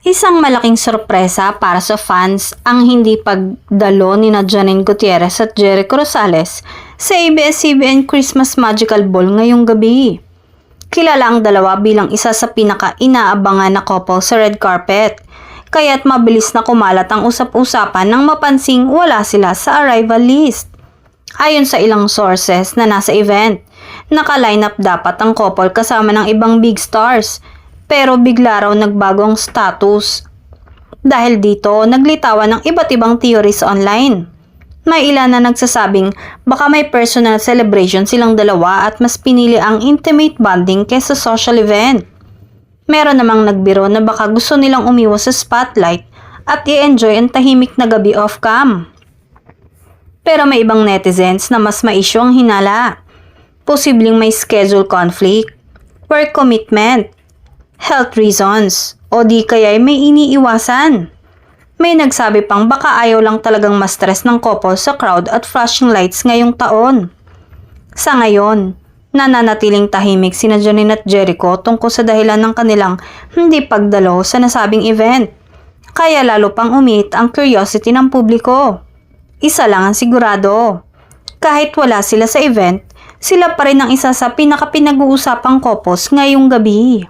Isang malaking sorpresa para sa fans ang hindi pagdalo ni Janine Gutierrez at Jericho Rosales sa ABS-CBN Christmas Magical Ball ngayong gabi. Kilala ang dalawa bilang isa sa pinaka-inaabangan na couple sa red carpet, kaya't mabilis na kumalat ang usap-usapan nang mapansing wala sila sa arrival list. Ayon sa ilang sources na nasa event, naka-line up dapat ang couple kasama ng ibang big stars, pero bigla raw nagbago ang status. Dahil dito, naglitawan ng iba't ibang theories online. May ilan na nagsasabing baka may personal celebration silang dalawa at mas pinili ang intimate bonding kaysa social event. Meron namang nagbiro na baka gusto nilang umiwas sa spotlight at i-enjoy ang tahimik na gabi off-cam. Pero may ibang netizens na mas ma-issue ang hinala. Posibleng may schedule conflict, work commitment, health reasons, o di kaya'y may iniiwasan. May nagsabi pang baka ayaw lang talagang ma-stress ng couple sa crowd at flashing lights ngayong taon. Sa ngayon, nananatiling tahimik sina Janine at Jericho tungkol sa dahilan ng kanilang hindi pagdalo sa nasabing event. Kaya lalo pang umiit ang curiosity ng publiko. Isa lang ang sigurado. Kahit wala sila sa event, sila pa rin ang isa sa pinaka-pinag-uusapang couples ngayong gabi.